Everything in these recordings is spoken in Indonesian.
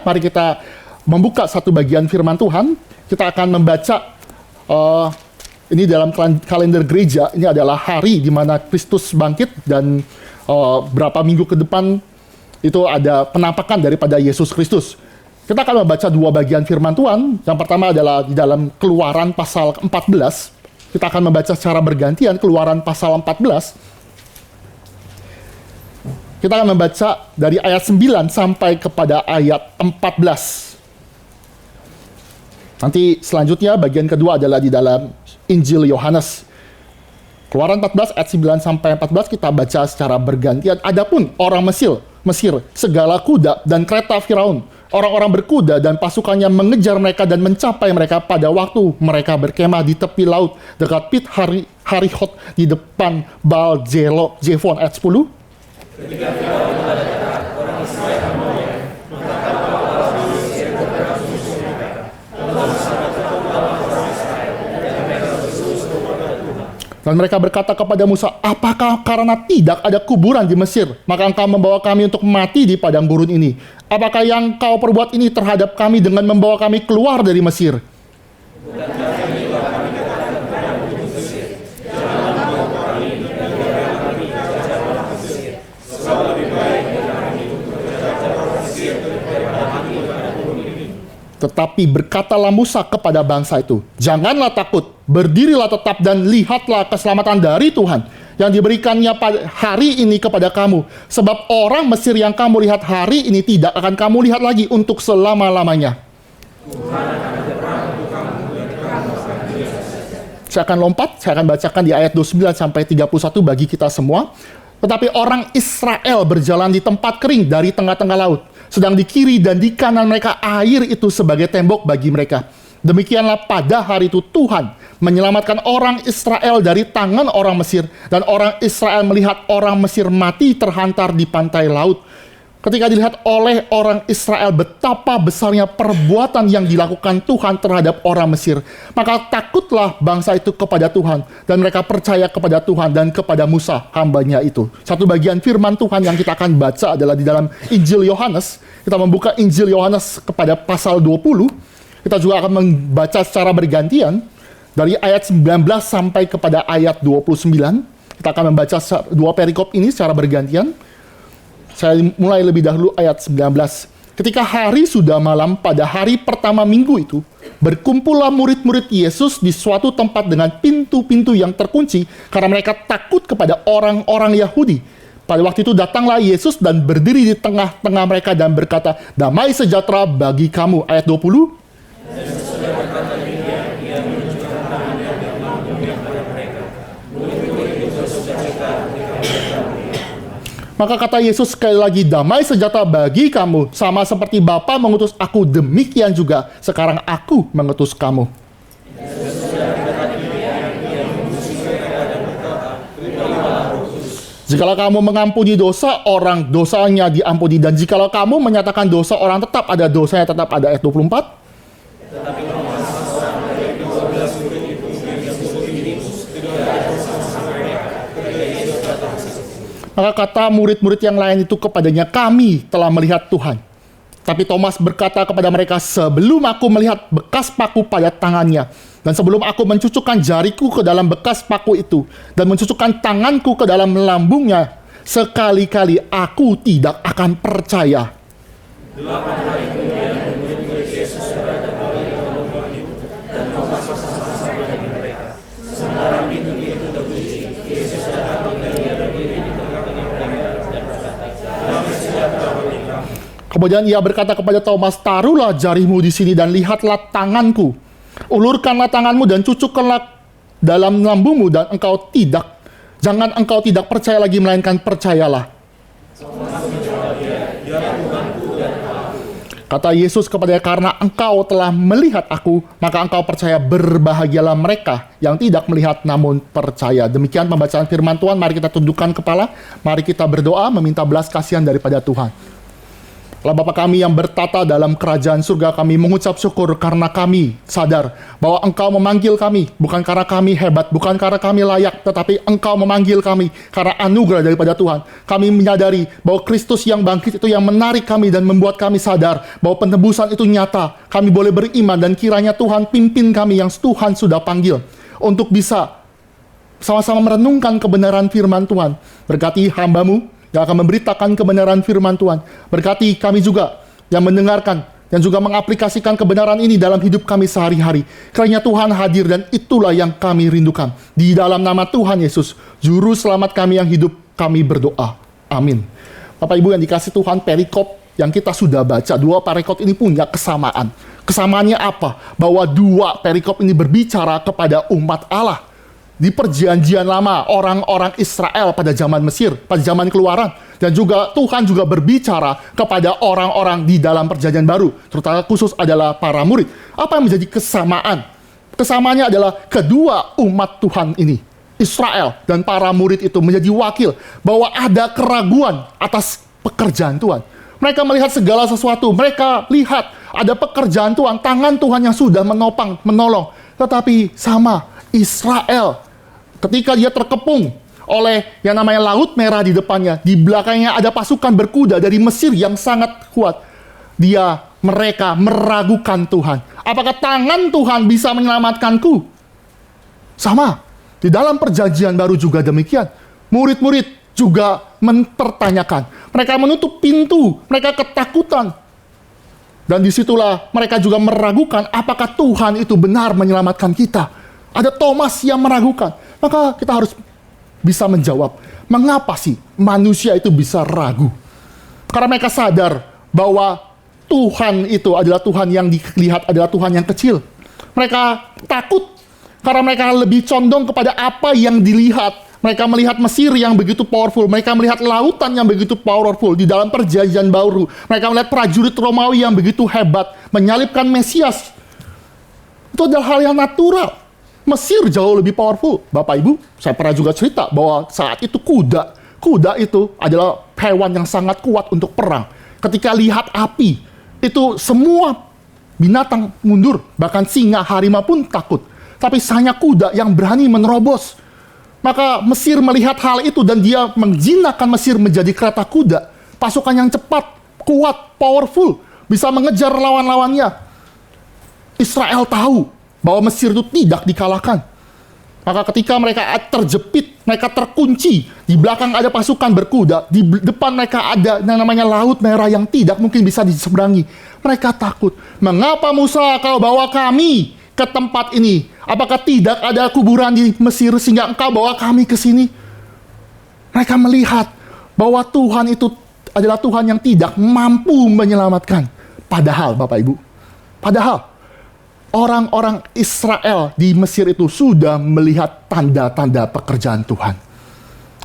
Mari kita membuka satu bagian firman Tuhan. Kita akan membaca ini dalam kalender gereja. Ini adalah hari di mana Kristus bangkit dan berapa minggu ke depan itu ada penampakan daripada Yesus Kristus. Kita akan membaca dua bagian firman Tuhan. Yang pertama adalah di dalam Keluaran pasal 14. Kita akan membaca secara bergantian Keluaran pasal 14. Kita akan membaca dari ayat 9 sampai kepada ayat 14. Nanti selanjutnya bagian kedua adalah di dalam Injil Yohanes. Keluaran 14 ayat 9 sampai 14 kita baca secara bergantian. Adapun orang Mesir, segala kuda dan kereta Firaun, orang-orang berkuda dan pasukannya mengejar mereka dan mencapai mereka pada waktu mereka berkemah di tepi laut dekat Pit Harihot di depan Baal Zefon. Ayat 10. Ketika Firaun mengatakan orang Israel semuanya, maka orang Mesir bergerak menyusul mereka. Lalu sangat terkejut orang Israel dan mereka berseru kepada Tuhan. Dan mereka berkata kepada Musa, apakah karena tidak ada kuburan di Mesir, maka engkau membawa kami untuk mati di padang gurun ini? Apakah yang kau perbuat ini terhadap kami dengan membawa kami keluar dari Mesir? Tetapi berkatalah Musa kepada bangsa itu, janganlah takut, berdirilah tetap dan lihatlah keselamatan dari Tuhan yang diberikannya pada hari ini kepada kamu. Sebab orang Mesir yang kamu lihat hari ini tidak akan kamu lihat lagi untuk selama-lamanya. Saya akan lompat, saya akan bacakan di ayat 29 sampai 31 bagi kita semua. Tetapi orang Israel berjalan di tempat kering dari tengah-tengah laut. Sedang di kiri dan di kanan mereka air itu sebagai tembok bagi mereka. Demikianlah pada hari itu Tuhan menyelamatkan orang Israel dari tangan orang Mesir. Dan orang Israel melihat orang Mesir mati terhantar di pantai laut. Ketika dilihat oleh orang Israel betapa besarnya perbuatan yang dilakukan Tuhan terhadap orang Mesir, maka takutlah bangsa itu kepada Tuhan, dan mereka percaya kepada Tuhan dan kepada Musa hambanya itu. Satu bagian firman Tuhan yang kita akan baca adalah di dalam Injil Yohanes. Kita membuka Injil Yohanes kepada pasal 20. Kita juga akan membaca secara bergantian dari ayat 19 sampai kepada ayat 29. Kita akan membaca dua perikop ini secara bergantian. Saya mulai lebih dahulu ayat 19. Ketika hari sudah malam pada hari pertama minggu itu, berkumpullah murid-murid Yesus di suatu tempat dengan pintu-pintu yang terkunci, karena mereka takut kepada orang-orang Yahudi. Pada waktu itu datanglah Yesus dan berdiri di tengah-tengah mereka dan berkata, damai sejahtera bagi kamu. Ayat 20. Maka kata Yesus sekali lagi, damai sejahtera bagi kamu, sama seperti Bapa mengutus aku, demikian juga sekarang aku mengutus kamu. Jikalau kamu mengampuni dosa orang, dosanya diampuni. Dan jikalau kamu menyatakan dosa orang, tetap ada dosanya, tetap ada. Ayat 24. Maka kata murid-murid yang lain itu kepadanya, kami telah melihat Tuhan. Tapi Thomas berkata kepada mereka, sebelum aku melihat bekas paku pada tangannya, dan sebelum aku mencucukkan jariku ke dalam bekas paku itu, dan mencucukkan tanganku ke dalam lambungnya, sekali-kali aku tidak akan percaya. 8 hari kemudian, murid-murid Yesus berada di dalam rumah itu, dan Thomas bersama-sama dengan mereka. Sementara pintu-pintu terkunci, Yesus datang dan ia berdiri di tengah-tengah mereka dan berkata, damai sejahtera bagi kamu. Kemudian ia berkata kepada Thomas, taruhlah jarimu di sini dan lihatlah tanganku. Ulurkanlah tanganmu dan cucukkanlah dalam lambungmu, dan jangan engkau tidak percaya lagi, melainkan percayalah. Kata Yesus kepadanya, karena engkau telah melihat aku, maka engkau percaya. Berbahagialah mereka yang tidak melihat namun percaya. Demikian pembacaan firman Tuhan. Mari kita tundukkan kepala, mari kita berdoa meminta belas kasihan daripada Tuhan. Allah Bapa kami yang bertata dalam kerajaan surga, kami mengucap syukur karena kami sadar bahwa Engkau memanggil kami, bukan karena kami hebat, bukan karena kami layak, tetapi Engkau memanggil kami karena anugerah daripada Tuhan. Kami menyadari bahwa Kristus yang bangkit itu yang menarik kami dan membuat kami sadar bahwa penebusan itu nyata. Kami boleh beriman dan kiranya Tuhan pimpin kami yang Tuhan sudah panggil untuk bisa sama-sama merenungkan kebenaran firman Tuhan. Berkati hamba-Mu yang akan memberitakan kebenaran firman Tuhan. Berkati kami juga yang mendengarkan dan juga mengaplikasikan kebenaran ini dalam hidup kami sehari-hari. Kiranya Tuhan hadir dan itulah yang kami rindukan. Di dalam nama Tuhan Yesus, Juru Selamat kami yang hidup, kami berdoa. Amin. Bapak Ibu yang dikasih Tuhan, perikop yang kita sudah baca, dua perikop ini punya kesamaan. Kesamaannya apa? Bahwa dua perikop ini berbicara kepada umat Allah. Di perjanjian lama, orang-orang Israel pada zaman Mesir, pada zaman keluaran. Dan juga Tuhan juga berbicara kepada orang-orang di dalam perjanjian baru. Terutama khusus adalah para murid. Apa yang menjadi kesamaan? Kesamaannya adalah kedua umat Tuhan ini, Israel dan para murid itu menjadi wakil bahwa ada keraguan atas pekerjaan Tuhan. Mereka melihat segala sesuatu. Mereka lihat ada pekerjaan Tuhan, tangan Tuhan yang sudah menopang, menolong. Tetapi sama Israel, ketika dia terkepung oleh yang namanya Laut Merah di depannya, di belakangnya ada pasukan berkuda dari Mesir yang sangat kuat. Mereka meragukan Tuhan. Apakah tangan Tuhan bisa menyelamatkanku? Sama, di dalam perjanjian baru juga demikian. Murid-murid juga mempertanyakan. Mereka menutup pintu, mereka ketakutan. Dan disitulah mereka juga meragukan apakah Tuhan itu benar menyelamatkan kita. Ada Thomas yang meragukan. Maka kita harus bisa menjawab, mengapa sih manusia itu bisa ragu? Karena mereka sadar bahwa Tuhan itu adalah Tuhan yang dilihat adalah Tuhan yang kecil. Mereka takut karena mereka lebih condong kepada apa yang dilihat. Mereka melihat Mesir yang begitu powerful. Mereka melihat lautan yang begitu powerful di dalam perjanjian baru. Mereka melihat prajurit Romawi yang begitu hebat, menyalibkan Mesias. Itu adalah hal yang natural. Mesir jauh lebih powerful. Bapak Ibu, saya pernah juga cerita bahwa saat itu kuda itu adalah hewan yang sangat kuat untuk perang. Ketika lihat api, itu semua binatang mundur. Bahkan singa, harimau pun takut. Tapi hanya kuda yang berani menerobos. Maka Mesir melihat hal itu dan dia menjinakkan Mesir menjadi kereta kuda. Pasukan yang cepat, kuat, powerful. Bisa mengejar lawan-lawannya. Israel tahu bahwa Mesir itu tidak dikalahkan. Maka ketika mereka terjepit, mereka terkunci, di belakang ada pasukan berkuda, di depan mereka ada yang namanya Laut Merah yang tidak mungkin bisa diseberangi. Mereka takut. Mengapa Musa kau bawa kami ke tempat ini? Apakah tidak ada kuburan di Mesir sehingga engkau bawa kami ke sini? Mereka melihat bahwa Tuhan itu adalah Tuhan yang tidak mampu menyelamatkan. Padahal Bapak Ibu, orang-orang Israel di Mesir itu sudah melihat tanda-tanda pekerjaan Tuhan.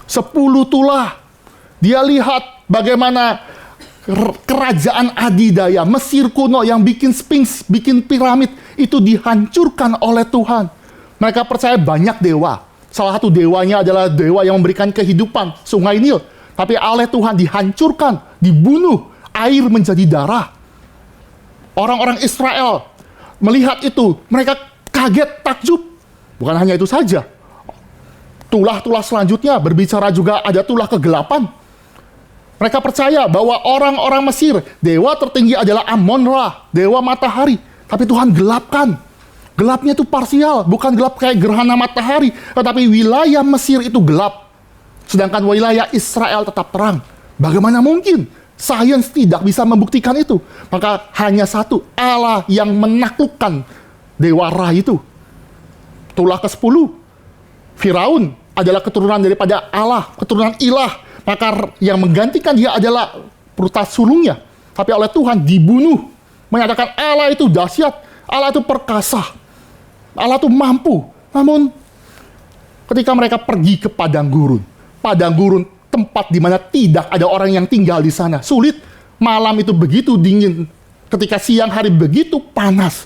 10 tulah. Dia lihat bagaimana kerajaan adidaya Mesir kuno yang bikin Sphinx, bikin piramid itu dihancurkan oleh Tuhan. Mereka percaya banyak dewa. Salah satu dewanya adalah dewa yang memberikan kehidupan, Sungai Nil. Tapi oleh Tuhan dihancurkan, dibunuh, air menjadi darah. Orang-orang Israel melihat itu, mereka kaget, takjub. Bukan hanya itu saja. Tulah-tulah selanjutnya berbicara juga ada tulah kegelapan. Mereka percaya bahwa orang-orang Mesir, dewa tertinggi adalah Amon-Ra, dewa matahari. Tapi Tuhan gelapkan. Gelapnya itu parsial, bukan gelap kayak gerhana matahari. Tetapi wilayah Mesir itu gelap. Sedangkan wilayah Israel tetap terang. Bagaimana mungkin? Sains tidak bisa membuktikan itu. Maka hanya satu, Allah yang menaklukkan dewa Ra itu. Tulah ke-10, Firaun adalah keturunan daripada Allah, keturunan ilah. Maka yang menggantikan dia adalah perutas sulungnya. Tapi oleh Tuhan dibunuh. Menyatakan Allah itu dahsyat, Allah itu perkasa, Allah itu mampu. Namun ketika mereka pergi ke padang gurun tempat di mana tidak ada orang yang tinggal di sana. Sulit. Malam itu begitu dingin. Ketika siang hari begitu panas.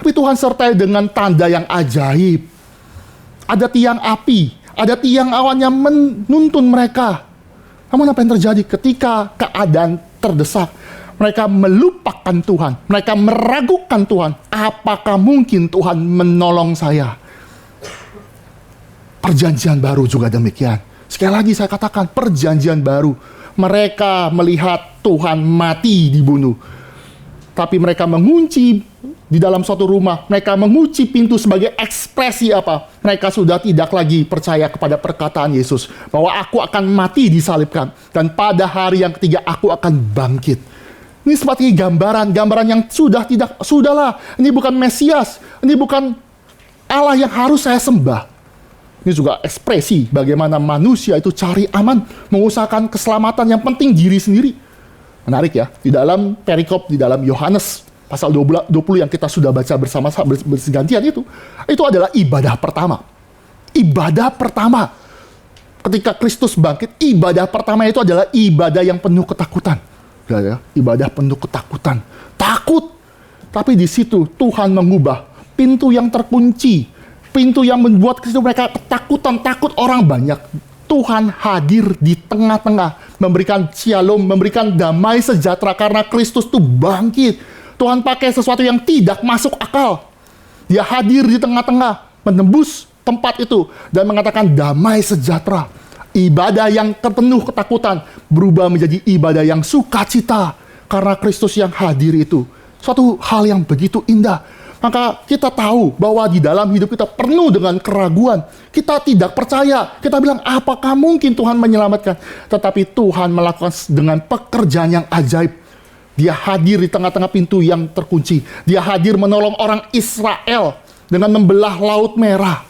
Tapi Tuhan sertai dengan tanda yang ajaib. Ada tiang api. Ada tiang awan yang menuntun mereka. Namun apa yang terjadi ketika keadaan terdesak? Mereka melupakan Tuhan. Mereka meragukan Tuhan. Apakah mungkin Tuhan menolong saya? Perjanjian baru juga demikian. Sekali lagi saya katakan, perjanjian baru. Mereka melihat Tuhan mati dibunuh. Tapi mereka mengunci di dalam suatu rumah. Mereka mengunci pintu sebagai ekspresi apa? Mereka sudah tidak lagi percaya kepada perkataan Yesus. Bahwa aku akan mati disalibkan. Dan pada hari yang ketiga aku akan bangkit. Ini seperti gambaran yang sudahlah. Ini bukan Mesias. Ini bukan Allah yang harus saya sembah. Ini juga ekspresi bagaimana manusia itu cari aman, mengusahakan keselamatan, yang penting diri sendiri. Menarik ya, di dalam perikop, di dalam Yohanes pasal 20 yang kita sudah baca bersama-sama bergantian itu adalah ibadah pertama. Ibadah pertama. Ketika Kristus bangkit, ibadah pertama itu adalah ibadah yang penuh ketakutan. Ya, ibadah penuh ketakutan. Takut. Tapi di situ Tuhan mengubah pintu yang terkunci. Pintu yang membuat mereka ketakutan, takut orang banyak. Tuhan hadir di tengah-tengah, memberikan shalom, memberikan damai sejahtera karena Kristus itu bangkit. Tuhan pakai sesuatu yang tidak masuk akal. Dia hadir di tengah-tengah, menembus tempat itu, dan mengatakan damai sejahtera. Ibadah yang penuh ketakutan berubah menjadi ibadah yang sukacita karena Kristus yang hadir itu. Suatu hal yang begitu indah. Maka kita tahu bahwa di dalam hidup kita penuh dengan keraguan. Kita tidak percaya. Kita bilang, apakah mungkin Tuhan menyelamatkan? Tetapi Tuhan melakukan dengan pekerjaan yang ajaib. Dia hadir di tengah-tengah pintu yang terkunci. Dia hadir menolong orang Israel dengan membelah Laut Merah.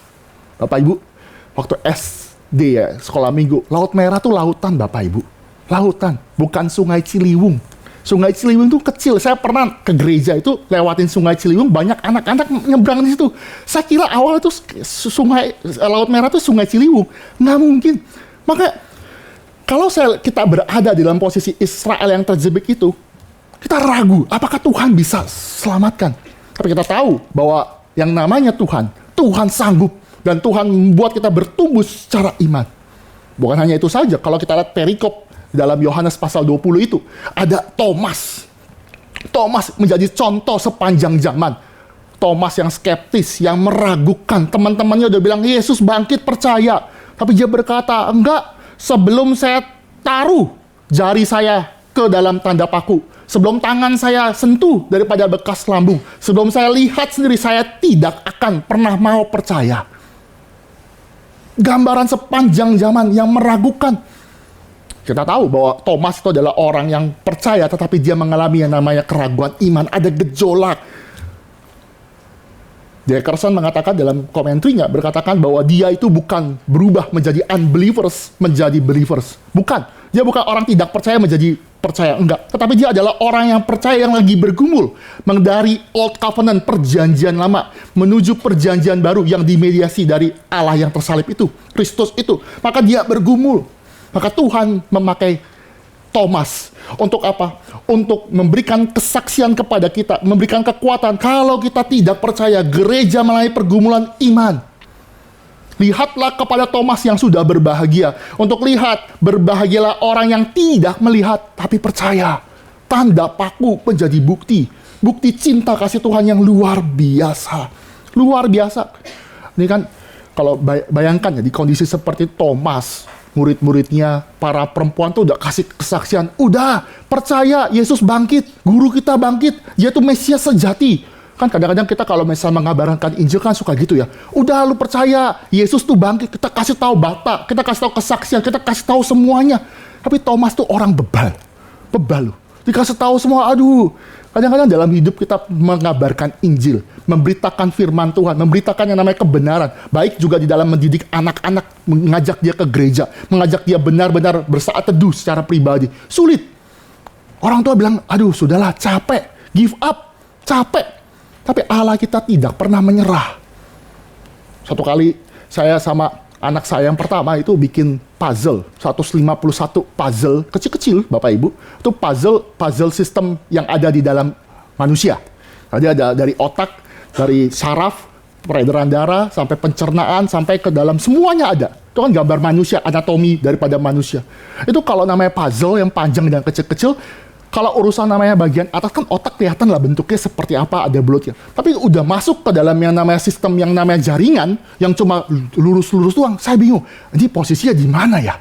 Bapak Ibu, waktu SD ya, sekolah minggu, Laut Merah tuh lautan Bapak Ibu. Lautan, bukan Sungai Ciliwung. Sungai Ciliwung itu kecil. Saya pernah ke gereja itu lewatin Sungai Ciliwung, banyak anak-anak nyebrang di situ. Saya kira awal itu Laut Merah itu Sungai Ciliwung. Nggak mungkin. Maka kalau kita berada di dalam posisi Israel yang terjebak itu, kita ragu apakah Tuhan bisa selamatkan. Tapi kita tahu bahwa yang namanya Tuhan sanggup, dan Tuhan membuat kita bertumbuh secara iman. Bukan hanya itu saja, kalau kita lihat perikop dalam Yohanes pasal 20 itu, ada Thomas. Thomas menjadi contoh sepanjang zaman. Thomas yang skeptis, yang meragukan. Teman-temannya udah bilang, Yesus bangkit, percaya. Tapi dia berkata, enggak, sebelum saya taruh jari saya ke dalam tanda paku, sebelum tangan saya sentuh daripada bekas lambung, sebelum saya lihat sendiri, saya tidak akan pernah mau percaya. Gambaran sepanjang zaman yang meragukan. Kita tahu bahwa Thomas itu adalah orang yang percaya, tetapi dia mengalami yang namanya keraguan iman. Ada gejolak. Dickerson mengatakan dalam komentarnya, berkatakan bahwa dia itu bukan berubah menjadi unbelievers, menjadi believers. Bukan. Dia bukan orang tidak percaya menjadi percaya. Enggak. Tetapi dia adalah orang yang percaya yang lagi bergumul. Dari Old Covenant, perjanjian lama, menuju perjanjian baru yang dimediasi dari Allah yang tersalib itu. Kristus itu. Maka dia bergumul. Maka Tuhan memakai Thomas untuk apa? Untuk memberikan kesaksian kepada kita, memberikan kekuatan. Kalau kita tidak percaya, gereja melalui pergumulan iman. Lihatlah kepada Thomas yang sudah berbahagia. Untuk lihat, berbahagialah orang yang tidak melihat tapi percaya. Tanda paku menjadi bukti. Bukti cinta kasih Tuhan yang luar biasa. Luar biasa. Ini kan, kalau bayangkan ya, di kondisi seperti Thomas, murid-muridnya, para perempuan tuh udah kasih kesaksian. Udah, percaya, Yesus bangkit, guru kita bangkit, dia tuh Mesias sejati. Kan kadang-kadang kita kalau misalnya mengabarkan Injil kan suka gitu ya. Udah, lu percaya, Yesus tuh bangkit, kita kasih tahu bata, kita kasih tahu kesaksian, kita kasih tahu semuanya. Tapi Thomas tuh orang bebal loh. Dikasih tahu semua, aduh. Kadang-kadang dalam hidup kita mengabarkan Injil, memberitakan firman Tuhan, memberitakan yang namanya kebenaran. Baik juga di dalam mendidik anak-anak, mengajak dia ke gereja, mengajak dia benar-benar bersaat teduh secara pribadi. Sulit. Orang tua bilang, aduh sudahlah, capek, give up, capek. Tapi Allah kita tidak pernah menyerah. Satu kali saya sama anak saya yang pertama itu bikin puzzle, 151 puzzle kecil-kecil, Bapak Ibu. Itu puzzle sistem yang ada di dalam manusia. Jadi ada dari otak, dari saraf, peredaran darah, sampai pencernaan, sampai ke dalam, semuanya ada. Itu kan gambar manusia, anatomi daripada manusia. Itu kalau namanya puzzle yang panjang dan kecil-kecil, Kalau urusan namanya bagian atas kan otak kelihatan lah bentuknya seperti apa, ada belutnya. Tapi udah masuk ke dalam yang namanya sistem yang namanya jaringan, yang cuma lurus-lurus doang, saya bingung. Ini posisinya di mana ya?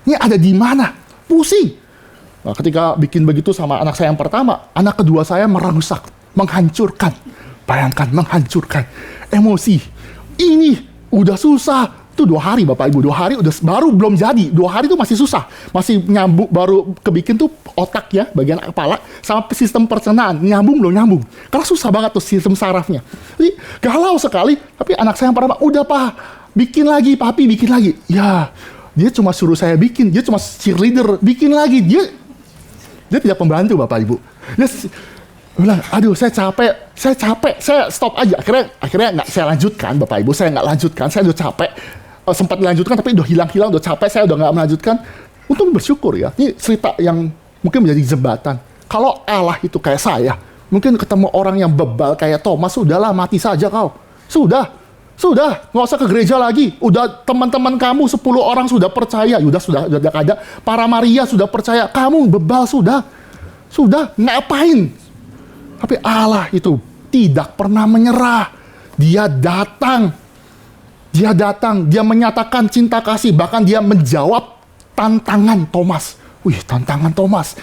Ini ada di mana? Pusing. Nah, ketika bikin begitu sama anak saya yang pertama, anak kedua saya merusak, menghancurkan. Bayangkan, menghancurkan. Emosi. Ini udah susah. Itu 2 hari Bapak Ibu, 2 hari udah baru belum jadi. 2 hari itu masih susah. Masih nyambung, baru kebikin tuh otak ya, bagian kepala, sama sistem pencernaan. Nyambung belum nyambung. Karena susah banget tuh sistem sarafnya. Jadi galau sekali, tapi anak saya yang pertama, udah Pak, bikin lagi, Papi bikin lagi. Ya, dia cuma suruh saya bikin, dia cuma cheerleader, bikin lagi. Dia tidak pembantu Bapak Ibu. Dia bilang, aduh saya capek, saya stop aja. Akhirnya nggak saya lanjutkan Bapak Ibu, saya nggak lanjutkan, saya udah capek. Sempat dilanjutkan tapi udah hilang, udah capek, saya udah nggak melanjutkan. Untung bersyukur ya, ini cerita yang mungkin menjadi jembatan. Kalau Allah itu kayak saya, mungkin ketemu orang yang bebal kayak Thomas, sudahlah mati saja kau. Sudah, nggak usah ke gereja lagi. Udah teman-teman kamu 10 orang sudah percaya, sudah ada. Para Maria sudah percaya, kamu bebal sudah ngapain? Tapi Allah itu tidak pernah menyerah. Dia datang, dia menyatakan cinta kasih, bahkan dia menjawab tantangan Thomas. Wih, tantangan Thomas.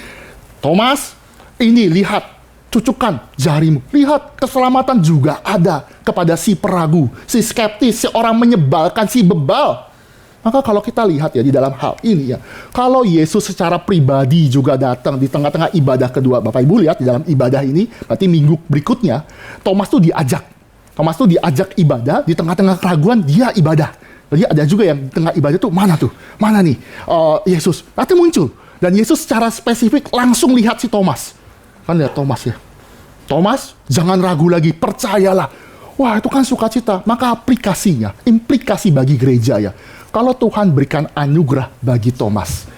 Thomas, ini lihat, cucukkan jarimu. Lihat, keselamatan juga ada kepada si peragu, si skeptis, si orang menyebalkan, si bebal. Maka kalau kita lihat ya di dalam hal ini ya, kalau Yesus secara pribadi juga datang di tengah-tengah ibadah kedua, Bapak Ibu lihat di dalam ibadah ini, berarti minggu berikutnya, Thomas tuh diajak ibadah, di tengah-tengah keraguan dia ibadah. Jadi ada juga yang di tengah ibadah tuh, mana nih Yesus. Nanti muncul. Dan Yesus secara spesifik langsung lihat si Thomas. Kan lihat Thomas ya. Thomas, jangan ragu lagi, percayalah. Wah, itu kan sukacita. Maka implikasi bagi gereja ya. Kalau Tuhan berikan anugerah bagi Thomas,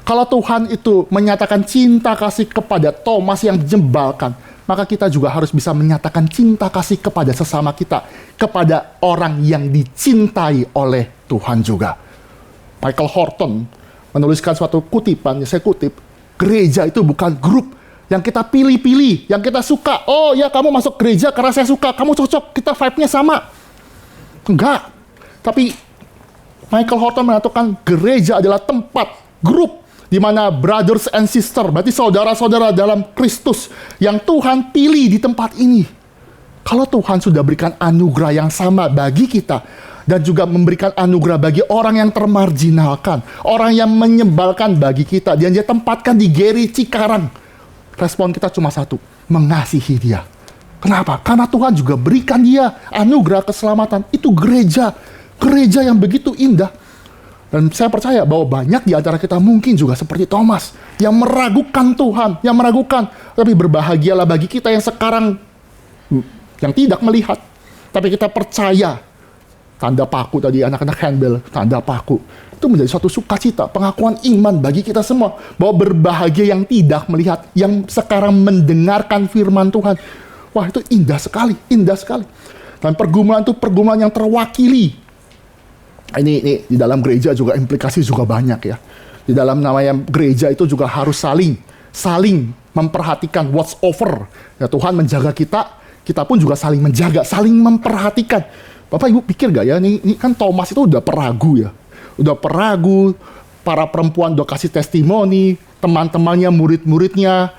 kalau Tuhan itu menyatakan cinta kasih kepada Thomas yang menyebalkan, maka kita juga harus bisa menyatakan cinta kasih kepada sesama kita, kepada orang yang dicintai oleh Tuhan juga. Michael Horton menuliskan suatu kutipan, saya kutip, gereja itu bukan grup yang kita pilih-pilih, yang kita suka. Oh ya, kamu masuk gereja karena saya suka, kamu cocok, kita vibe-nya sama. Enggak. Tapi Michael Horton mengatakan gereja adalah tempat, grup, di mana brothers and sister, berarti saudara-saudara dalam Kristus, yang Tuhan pilih di tempat ini. Kalau Tuhan sudah berikan anugerah yang sama bagi kita, dan juga memberikan anugerah bagi orang yang termarginalkan, orang yang menyebalkan bagi kita, dan dia tempatkan di Geri Cikarang, respon kita cuma satu, mengasihi dia. Kenapa? Karena Tuhan juga berikan dia anugerah keselamatan. Itu gereja yang begitu indah. Dan saya percaya bahwa banyak di antara kita mungkin juga seperti Thomas, yang meragukan Tuhan, tapi berbahagialah bagi kita yang sekarang yang tidak melihat, tapi kita percaya. Tanda paku tadi anak-anak handbell, tanda paku. Itu menjadi suatu sukacita, pengakuan iman bagi kita semua. Bahwa berbahagia yang tidak melihat, yang sekarang mendengarkan firman Tuhan. Wah, itu indah sekali. Dan pergumulan itu pergumulan yang terwakili. Ini di dalam gereja juga implikasi juga banyak ya. Di dalam namanya gereja itu juga harus saling memperhatikan what's over. Ya, Tuhan menjaga kita pun juga saling menjaga, saling memperhatikan. Bapak Ibu pikir gak ya, ini kan Thomas itu udah peragu ya. Udah peragu, para perempuan udah kasih testimoni, teman-temannya, murid-muridnya,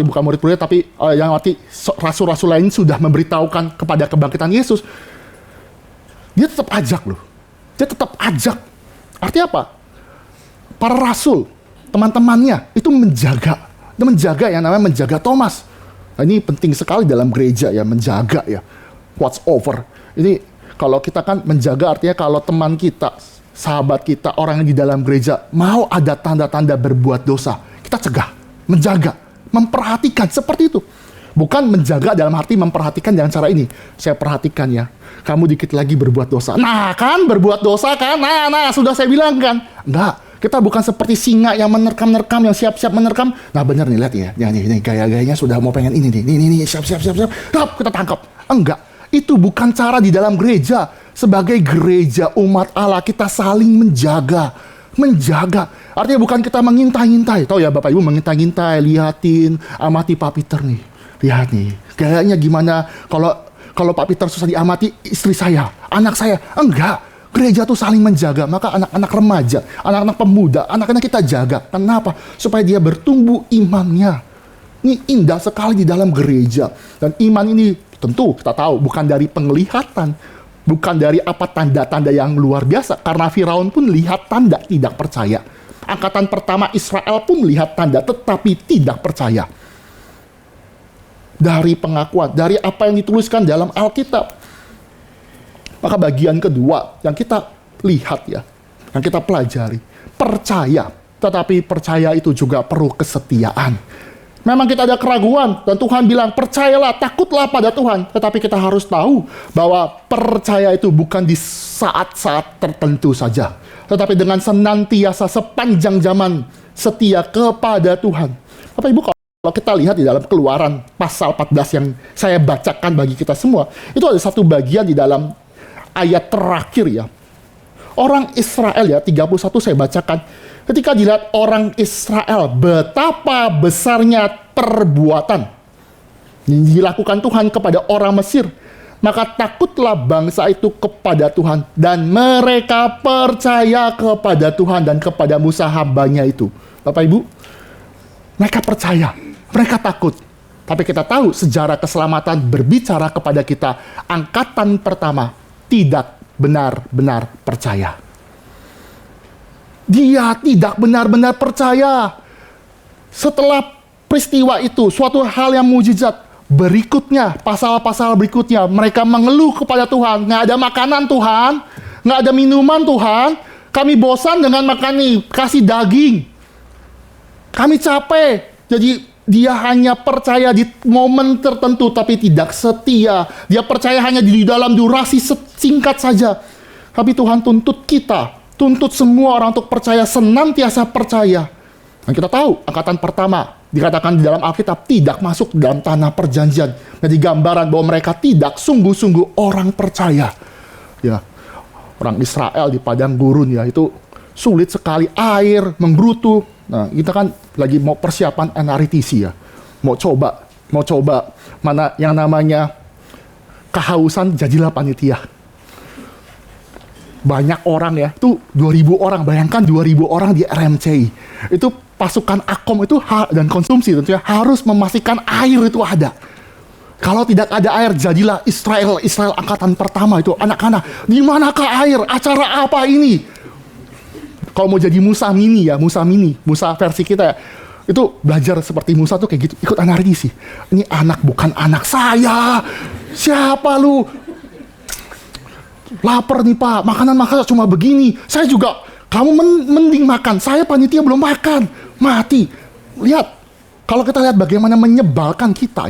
bukan murid-muridnya, tapi yang arti rasul-rasul lain sudah memberitahukan kepada kebangkitan Yesus. Dia tetap ajak. Artinya apa? Para rasul, teman-temannya, itu menjaga yang namanya menjaga Thomas. Nah, ini penting sekali dalam gereja ya, menjaga ya. What's over. Ini kalau kita kan menjaga artinya kalau teman kita, sahabat kita, orang yang di dalam gereja mau ada tanda-tanda berbuat dosa, kita cegah, menjaga, memperhatikan seperti itu. Bukan menjaga dalam arti memperhatikan dengan cara ini. Saya perhatikan ya, kamu dikit lagi berbuat dosa. Nah kan, berbuat dosa kan, nah sudah saya bilang kan. Enggak, kita bukan seperti singa yang menerkam-nerkam, yang siap-siap menerkam. Nah benar nih, lihat ya, ini gaya-gayanya sudah mau pengen ini, siap, kita tangkap. Enggak. Itu bukan cara di dalam gereja. Sebagai gereja umat Allah, kita saling menjaga, menjaga. Artinya bukan kita mengintai-intai. Tahu ya Bapak Ibu, mengintai-intai, lihatin, amati Pak Peter nih. Lihat nih, gayanya gimana kalau Pak Peter susah diamati istri saya, anak saya. Enggak. Gereja tuh saling menjaga. Maka anak-anak remaja, anak-anak pemuda, anak-anak kita jaga. Kenapa? Supaya dia bertumbuh imannya. Ini indah sekali di dalam gereja. Dan iman ini tentu kita tahu bukan dari penglihatan, bukan dari apa tanda-tanda yang luar biasa. Karena Firaun pun lihat tanda, tidak percaya. Angkatan pertama Israel pun lihat tanda, tetapi tidak percaya. Dari pengakuan, dari apa yang dituliskan dalam Alkitab. Maka bagian kedua yang kita lihat ya, yang kita pelajari, percaya. Tetapi percaya itu juga perlu kesetiaan. Memang kita ada keraguan, dan Tuhan bilang, percayalah, takutlah pada Tuhan. Tetapi kita harus tahu bahwa percaya itu bukan di saat-saat tertentu saja. Tetapi dengan senantiasa sepanjang zaman setia kepada Tuhan. Bapak Ibu, kalau kita lihat di dalam Keluaran pasal 14 yang saya bacakan bagi kita semua, itu ada satu bagian di dalam ayat terakhir ya. Orang Israel ya, 31 saya bacakan. Ketika dilihat orang Israel betapa besarnya perbuatan yang dilakukan Tuhan kepada orang Mesir, maka takutlah bangsa itu kepada Tuhan, dan mereka percaya kepada Tuhan dan kepada Musa hambanya itu. Bapak Ibu, mereka percaya, mereka takut. Tapi kita tahu sejarah keselamatan berbicara kepada kita, angkatan pertama tidak benar-benar percaya. Dia tidak benar-benar percaya. Setelah peristiwa itu, suatu hal yang mujizat, berikutnya, pasal-pasal berikutnya, mereka mengeluh kepada Tuhan. Nggak ada makanan Tuhan, nggak ada minuman Tuhan, kami bosan dengan makan nih, kasih daging. Kami capek. Jadi dia hanya percaya di momen tertentu, tapi tidak setia. Dia percaya hanya di dalam durasi singkat saja. Tapi Tuhan tuntut kita, tuntut semua orang untuk percaya, senantiasa percaya. Dan kita tahu, angkatan pertama, dikatakan di dalam Alkitab, tidak masuk dalam tanah perjanjian. Jadi gambaran bahwa mereka tidak sungguh-sungguh orang percaya. Ya, orang Israel di padang gurun ya, itu sulit sekali, air menggerutu. Nah, kita kan lagi mau persiapan NRTC ya. Mau coba mana yang namanya kehausan, jadilah panitia. Banyak orang ya, itu 2000 orang, bayangkan 2000 orang di RMCI. Itu pasukan Akom itu dan konsumsi tentunya harus memastikan air itu ada. Kalau tidak ada air, jadilah Israel angkatan pertama itu, anak-anak. Di manakah air? Acara apa ini? Kalau mau jadi Musa mini ya, Musa versi kita ya, itu belajar seperti Musa tuh kayak gitu, ikut NRTC. Ini anak bukan anak saya. Siapa lu? Lapar nih Pak, makanan cuma begini. Saya juga, kamu mending makan. Saya panitia belum makan, mati. Lihat, kalau kita lihat bagaimana menyebalkan kita.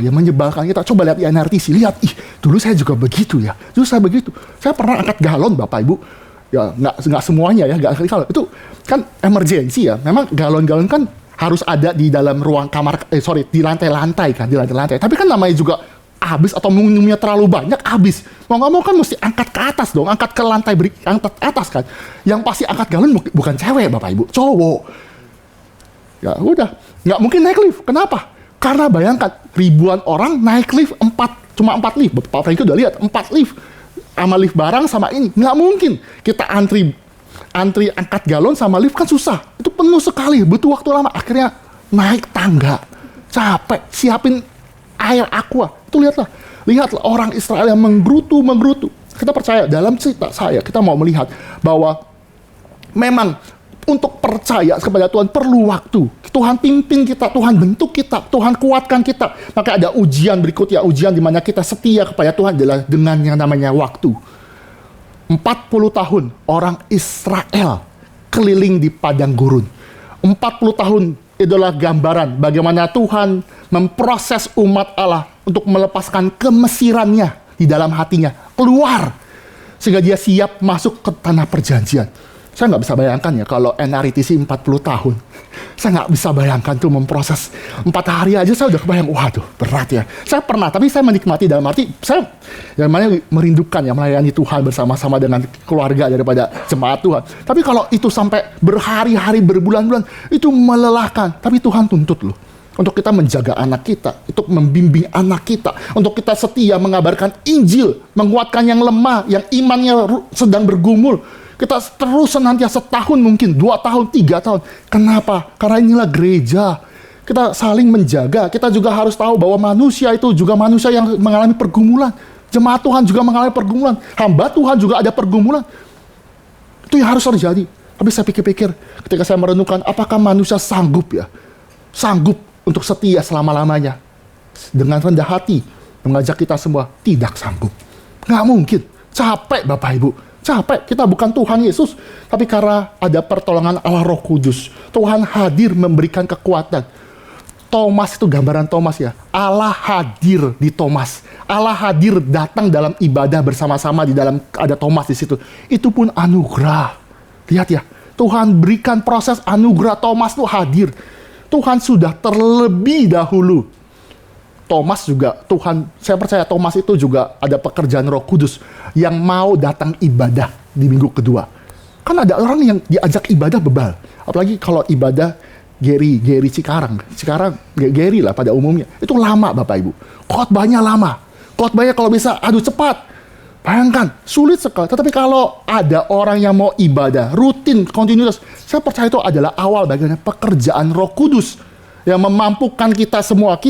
Coba lihat di NRTC, lihat, dulu saya juga begitu ya. Saya pernah angkat galon Bapak Ibu. Ya, nggak semuanya ya, nggak kalau itu kan emergency ya. Memang galon-galon kan harus ada di dalam ruang kamar, di lantai-lantai kan, di lantai-lantai. Tapi kan namanya juga habis atau minumnya terlalu banyak, habis. Mau nggak mau kan mesti angkat ke atas dong, angkat ke lantai, angkat atas kan. Yang pasti angkat galon bukan cewek Bapak Ibu, cowok. Ya udah, nggak mungkin naik lift. Kenapa? Karena bayangkan ribuan orang naik lift cuma 4 lift. Pak Franky udah lihat 4 lift. Sama lift barang sama ini, nggak mungkin kita antri angkat galon sama lift kan susah, itu penuh sekali, butuh waktu lama. Akhirnya naik tangga, capek, siapin air aqua. Itu lihatlah orang Israel yang menggerutu. Kita percaya dalam cerita kita mau melihat bahwa memang untuk percaya kepada Tuhan perlu waktu. Tuhan pimpin kita, Tuhan bentuk kita, Tuhan kuatkan kita. Maka ada ujian berikutnya, ujian di mana kita setia kepada Tuhan adalah dengan yang namanya waktu. 40 tahun orang Israel keliling di padang gurun. 40 tahun itulah gambaran bagaimana Tuhan memproses umat Allah untuk melepaskan kemesirannya di dalam hatinya, keluar. Sehingga dia siap masuk ke tanah perjanjian. Saya nggak bisa bayangkan ya kalau NRITC 40 tahun. Saya nggak bisa bayangkan tuh memproses 4 hari aja saya udah kebayang, waduh berat ya. Saya pernah, tapi saya menikmati dalam arti, saya yang mana merindukan ya melayani Tuhan bersama-sama dengan keluarga daripada jemaat Tuhan. Tapi kalau itu sampai berhari-hari, berbulan-bulan, itu melelahkan. Tapi Tuhan tuntut loh. Untuk kita menjaga anak kita, untuk membimbing anak kita, untuk kita setia mengabarkan Injil, menguatkan yang lemah, yang imannya sedang bergumul. Kita terus senantiasa setahun mungkin, 2 tahun, 3 tahun. Kenapa? Karena inilah gereja. Kita saling menjaga. Kita juga harus tahu bahwa manusia itu juga manusia yang mengalami pergumulan. Jemaat Tuhan juga mengalami pergumulan. Hamba Tuhan juga ada pergumulan. Itu yang harus terjadi. Tapi saya pikir-pikir, ketika saya merenungkan, apakah manusia sanggup ya? Sanggup untuk setia selama-lamanya. Dengan rendah hati, mengajak kita semua, tidak sanggup. Nggak mungkin. Capek Bapak Ibu. Capek, kita bukan Tuhan Yesus, tapi karena ada pertolongan Allah Roh Kudus, Tuhan hadir memberikan kekuatan. Thomas itu gambaran Thomas ya, Allah hadir di Thomas, Allah hadir datang dalam ibadah bersama-sama di dalam ada Thomas di situ. Itu pun anugerah. Lihat ya, Tuhan berikan proses anugerah. Thomas itu hadir. Tuhan sudah terlebih dahulu. Thomas juga, Tuhan, saya percaya Thomas itu juga ada pekerjaan Roh Kudus yang mau datang ibadah di minggu kedua. Kan ada orang yang diajak ibadah bebal. Apalagi kalau ibadah Gary Cikarang, Gary lah pada umumnya. Itu lama Bapak Ibu. Khotbahnya lama. Khotbahnya kalau bisa, aduh cepat. Bayangkan, sulit sekali. Tetapi kalau ada orang yang mau ibadah, rutin, kontinuitas, saya percaya itu adalah awal bagian pekerjaan Roh Kudus yang memampukan kita semua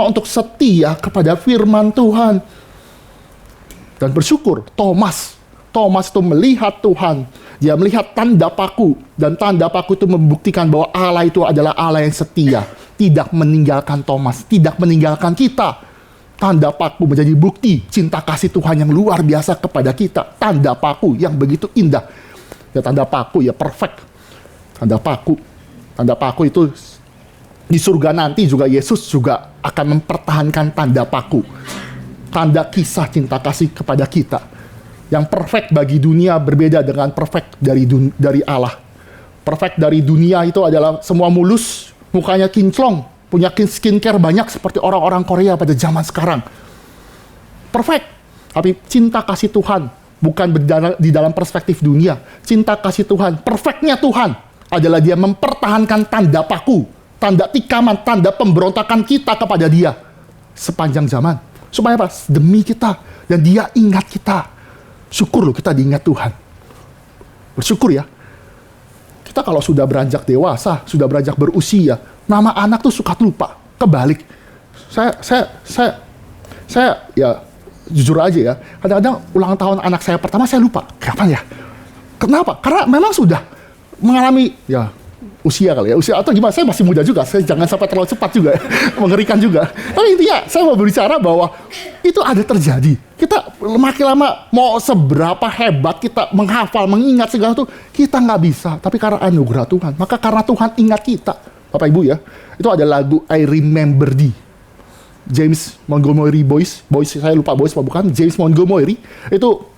untuk setia kepada firman Tuhan. Dan bersyukur, Thomas itu melihat Tuhan. Dia melihat tanda paku. Dan tanda paku itu membuktikan bahwa Allah itu adalah Allah yang setia. Tidak meninggalkan Thomas, tidak meninggalkan kita. Tanda paku menjadi bukti cinta kasih Tuhan yang luar biasa kepada kita. Tanda paku yang begitu indah. Ya tanda paku ya perfect. Tanda paku itu di surga nanti juga Yesus juga akan mempertahankan tanda paku. Tanda kisah cinta kasih kepada kita. Yang perfect bagi dunia berbeda dengan perfect dari Allah. Perfect dari dunia itu adalah semua mulus, mukanya kinclong, punya skincare banyak seperti orang-orang Korea pada zaman sekarang. Perfect. Tapi cinta kasih Tuhan bukan di dalam perspektif dunia. Cinta kasih Tuhan, perfectnya Tuhan adalah dia mempertahankan tanda paku. Tanda tikaman, tanda pemberontakan kita kepada dia sepanjang zaman. Supaya apa? Demi kita. Dan dia ingat kita. Syukur loh kita diingat Tuhan. Bersyukur ya. Kita kalau sudah beranjak dewasa, sudah beranjak berusia, nama anak tuh suka lupa. Kebalik. Saya ya jujur aja ya. Kadang-kadang ulang tahun anak saya pertama saya lupa. Kapan ya? Kenapa? Karena memang sudah mengalami ya usia kali ya, usia atau gimana, saya masih muda juga, saya jangan sampai terlalu cepat juga, mengerikan juga. Tapi intinya, saya mau berbicara bahwa itu ada terjadi. Kita makin lama, mau seberapa hebat kita menghafal, mengingat segala itu, kita nggak bisa. Tapi karena anugerah Tuhan, maka karena Tuhan ingat kita. Bapak Ibu ya, itu ada lagu I Remember Thee. James Montgomery Boyce, saya lupa Boyce apa bukan, James Montgomery, itu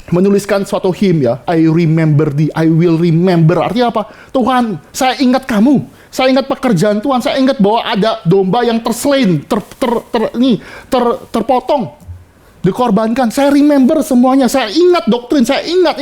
menuliskan suatu hymn ya, I remember thee, I will remember. Artinya apa? Tuhan, saya ingat kamu. Saya ingat pekerjaan Tuhan. Saya ingat bahwa ada domba yang terslain, terpotong, dikorbankan. Saya remember semuanya. Saya ingat doktrin, saya ingat.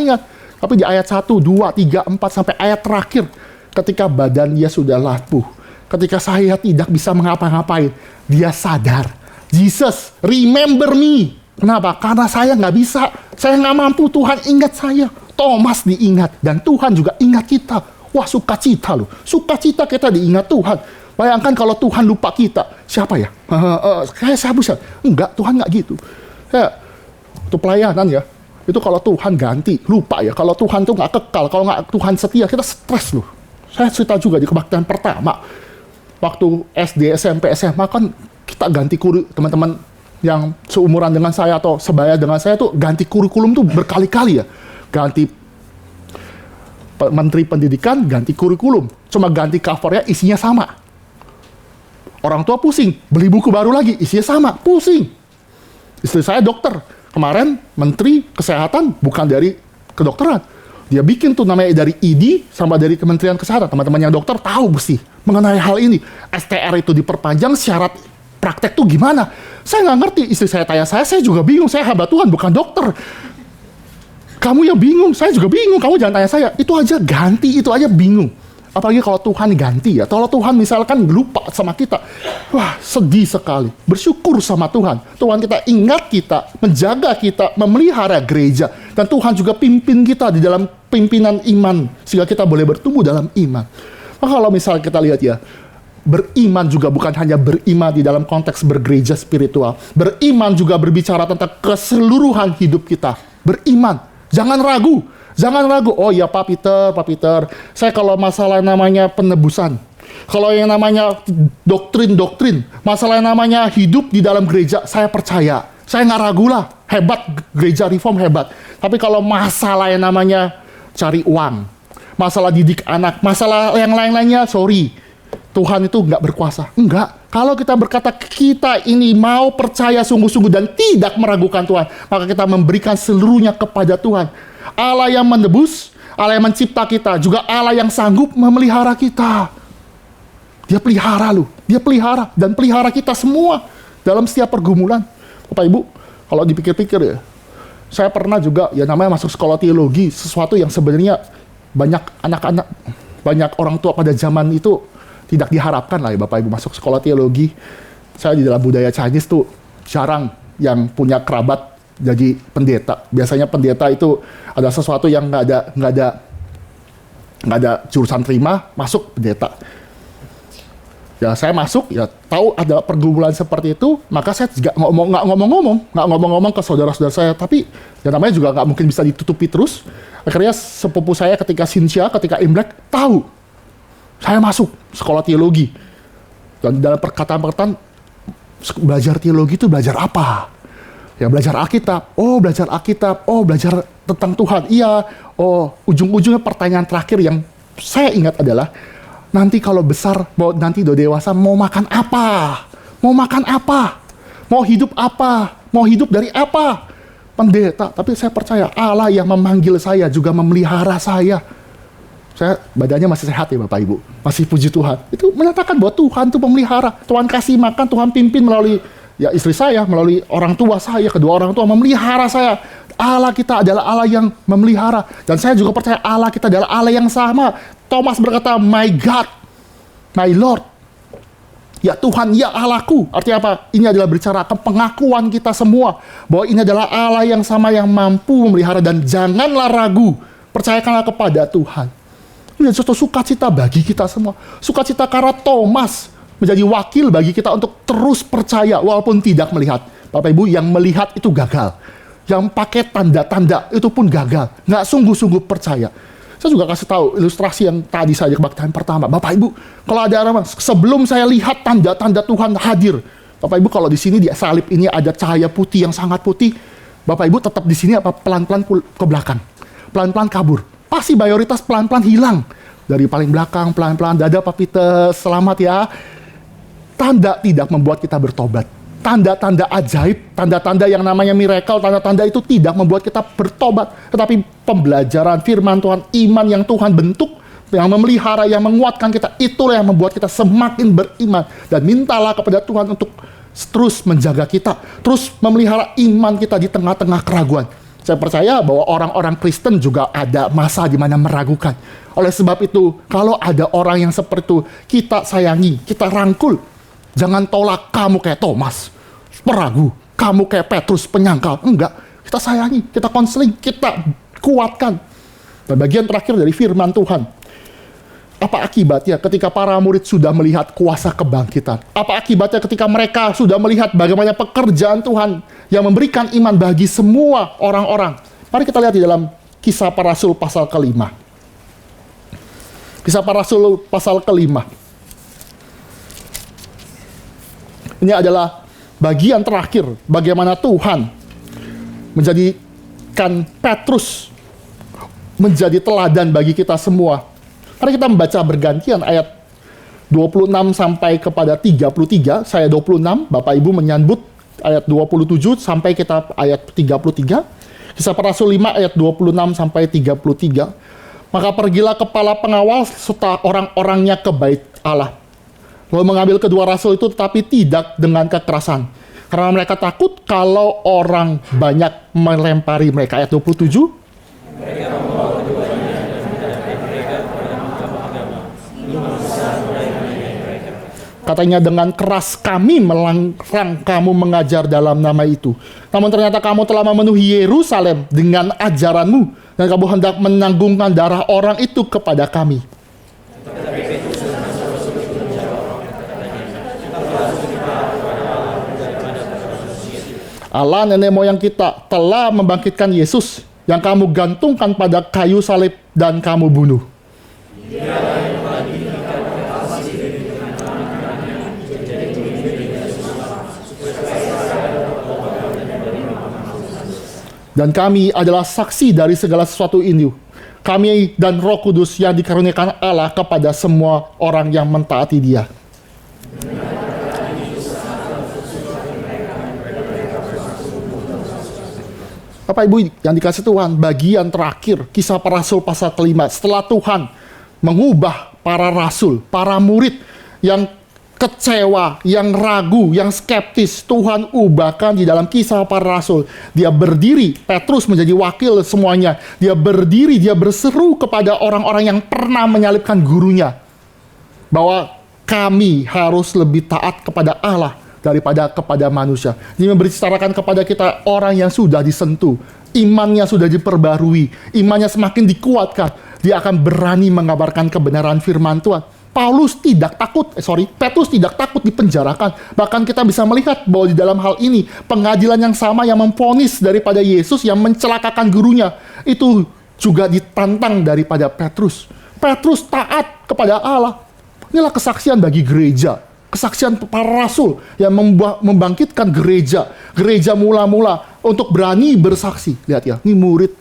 Tapi di ayat 1, 2, 3, 4 sampai ayat terakhir, ketika badan dia sudah lapuh, ketika saya tidak bisa mengapa-ngapain, dia sadar. Jesus, remember me. Kenapa? Karena saya nggak bisa, saya nggak mampu, Tuhan ingat saya. Thomas diingat, dan Tuhan juga ingat kita. Wah, sukacita loh. Sukacita kita diingat Tuhan. Bayangkan kalau Tuhan lupa kita. Siapa ya? Kayak saya bisa. Enggak, Tuhan nggak gitu. Itu pelayanan ya. Itu kalau Tuhan ganti, lupa ya. Kalau Tuhan tuh nggak kekal, kalau nggak Tuhan setia, kita stres loh. Saya cerita juga di kebaktian pertama. Waktu SD, SMP, SMA kan kita ganti teman-teman yang seumuran dengan saya atau sebaya dengan saya tuh ganti kurikulum tuh berkali-kali ya. Ganti menteri pendidikan, ganti kurikulum. Cuma ganti covernya isinya sama. Orang tua pusing, beli buku baru lagi, isinya sama, pusing. Istri saya dokter, kemarin menteri kesehatan bukan dari kedokteran. Dia bikin tuh namanya dari ID sama dari Kementerian Kesehatan. Teman-teman yang dokter tahu mesti mengenai hal ini. STR itu diperpanjang, syarat praktek tuh gimana? Saya nggak ngerti. Istri saya tanya saya juga bingung. Saya hamba Tuhan, bukan dokter. Kamu yang bingung, saya juga bingung. Kamu jangan tanya saya. Itu aja ganti, itu aja bingung. Apalagi kalau Tuhan ganti ya. Kalau Tuhan misalkan lupa sama kita. Wah, sedih sekali. Bersyukur sama Tuhan. Tuhan kita ingat kita, menjaga kita, memelihara gereja. Dan Tuhan juga pimpin kita di dalam pimpinan iman. Sehingga kita boleh bertumbuh dalam iman. Maka kalau misalnya kita lihat ya, beriman juga bukan hanya beriman di dalam konteks bergereja spiritual. Beriman juga berbicara tentang keseluruhan hidup kita. Beriman. Jangan ragu. Jangan ragu. Oh ya Pak Peter. Saya kalau masalah namanya penebusan. Kalau yang namanya doktrin. Masalah yang namanya hidup di dalam gereja. Saya percaya. Saya nggak ragu lah. Hebat. Gereja Reform hebat. Tapi kalau masalah yang namanya cari uang. Masalah didik anak. Masalah yang lain-lainnya. Sorry. Tuhan itu nggak berkuasa. Enggak. Kalau kita berkata kita ini mau percaya sungguh-sungguh dan tidak meragukan Tuhan, maka kita memberikan seluruhnya kepada Tuhan. Allah yang menebus, Allah yang mencipta kita, juga Allah yang sanggup memelihara kita. Dia pelihara loh. Dia pelihara dan pelihara kita semua dalam setiap pergumulan. Bapak Ibu, kalau dipikir-pikir ya, saya pernah juga ya namanya masuk sekolah teologi, sesuatu yang sebenarnya banyak anak-anak, banyak orang tua pada zaman itu tidak diharapkan lah ya Bapak Ibu masuk sekolah teologi. Saya di dalam budaya Chinese tuh jarang yang punya kerabat jadi pendeta. Biasanya pendeta itu ada sesuatu yang nggak ada jurusan terima, masuk pendeta. Ya saya masuk, ya tahu ada pergumulan seperti itu, maka saya nggak ngomong-ngomong ke saudara-saudara saya. Tapi ya namanya juga nggak mungkin bisa ditutupi terus. Akhirnya sepupu saya ketika Cynthia, ketika Imlek tahu. Saya masuk sekolah teologi. Dan dalam perkataan-perkataan, belajar teologi itu belajar apa? Ya belajar Alkitab. Oh belajar Alkitab. Oh belajar tentang Tuhan. Iya. Oh ujung-ujungnya pertanyaan terakhir yang saya ingat adalah, nanti kalau besar, nanti udah dewasa, mau makan apa? Mau makan apa? Mau hidup apa? Mau hidup dari apa? Pendeta. Tapi saya percaya Allah yang memanggil saya juga memelihara saya. Saya badannya masih sehat ya Bapak Ibu. Masih puji Tuhan. Itu menyatakan bahwa Tuhan itu pemelihara. Tuhan kasih makan, Tuhan pimpin melalui ya istri saya, melalui orang tua saya, kedua orang tua memelihara saya. Allah kita adalah Allah yang memelihara. Dan saya juga percaya Allah kita adalah Allah yang sama. Thomas berkata, my God, my Lord. Ya Tuhan, ya Allahku. Artinya apa? Ini adalah berbicara pengakuan kita semua. Bahwa ini adalah Allah yang sama yang mampu memelihara. Dan janganlah ragu. Percayakanlah kepada Tuhan. Ini suatu sukacita bagi kita semua. Sukacita karena Thomas menjadi wakil bagi kita untuk terus percaya walaupun tidak melihat. Bapak Ibu, yang melihat itu gagal. Yang pakai tanda-tanda itu pun gagal. Nggak sungguh-sungguh percaya. Saya juga kasih tahu ilustrasi yang tadi saja kebaktian pertama. Bapak Ibu, kalau ada orang sebelum saya lihat tanda-tanda Tuhan hadir. Bapak Ibu, kalau di sini di salib ini ada cahaya putih yang sangat putih. Bapak Ibu tetap di sini apa pelan-pelan ke belakang. Pelan-pelan kabur. Pasti mayoritas pelan-pelan hilang. Dari paling belakang, pelan-pelan, dada Pak Peter, selamat ya. Tanda tidak membuat kita bertobat. Tanda-tanda ajaib, tanda-tanda yang namanya miracle, tanda-tanda itu tidak membuat kita bertobat. Tetapi pembelajaran firman Tuhan, iman yang Tuhan bentuk, yang memelihara, yang menguatkan kita, itulah yang membuat kita semakin beriman. Dan mintalah kepada Tuhan untuk terus menjaga kita, terus memelihara iman kita di tengah-tengah keraguan. Saya percaya bahwa orang-orang Kristen juga ada masa di mana meragukan. Oleh sebab itu, kalau ada orang yang seperti itu, kita sayangi, kita rangkul. Jangan tolak kamu kayak Thomas, peragu. Kamu kayak Petrus, penyangkal. Enggak, kita sayangi, kita konseling, kita kuatkan. Dan bagian terakhir dari firman Tuhan. Apa akibatnya ketika para murid sudah melihat kuasa kebangkitan? Apa akibatnya ketika mereka sudah melihat bagaimana pekerjaan Tuhan yang memberikan iman bagi semua orang-orang? Mari kita lihat di dalam Kisah Para Rasul pasal ke-5. Kisah Para Rasul pasal ke-5. Ini adalah bagian terakhir bagaimana Tuhan menjadikan Petrus menjadi teladan bagi kita semua. Mari kita membaca bergantian ayat 26 sampai kepada 33. Saya 26, Bapak Ibu menyambut ayat 27 sampai kita ayat 33. Kisah para Rasul 5 ayat 26 sampai 33. Maka pergilah kepala pengawal serta orang-orangnya ke bait Allah, lalu mengambil kedua rasul itu, tetapi tidak dengan kekerasan, karena mereka takut kalau orang banyak melempari mereka. Ayat 27. Katanya, dengan keras kami melarang kamu mengajar dalam nama itu. Namun ternyata kamu telah memenuhi Yerusalem dengan ajaranmu, dan kamu hendak menanggungkan darah orang itu kepada kami. Allah nenek moyang kita telah membangkitkan Yesus yang kamu gantungkan pada kayu salib dan kamu bunuh. Dan kami adalah saksi dari segala sesuatu ini. Kami dan Roh Kudus yang dikaruniakan Allah kepada semua orang yang mentaati Dia. Bapak Ibu yang dikasih Tuhan, bagian terakhir Kisah Para Rasul pasal kelima, setelah Tuhan mengubah para rasul, para murid yang kecewa, yang ragu, yang skeptis, Tuhan ubahkan di dalam Kisah Para Rasul. Dia berdiri, Petrus menjadi wakil semuanya. Dia berdiri, dia berseru kepada orang-orang yang pernah menyalibkan gurunya, bahwa kami harus lebih taat kepada Allah daripada kepada manusia. Dia memberitakan kepada kita orang yang sudah disentuh, imannya sudah diperbarui, imannya semakin dikuatkan, dia akan berani mengabarkan kebenaran firman Tuhan. Petrus tidak takut dipenjarakan. Bahkan kita bisa melihat bahwa di dalam hal ini, pengadilan yang sama yang memvonis daripada Yesus yang mencelakakan gurunya, itu juga ditantang daripada Petrus. Petrus taat kepada Allah. Inilah kesaksian bagi gereja. Kesaksian para rasul yang membangkitkan gereja. Gereja mula-mula untuk berani bersaksi. Lihat ya, ini murid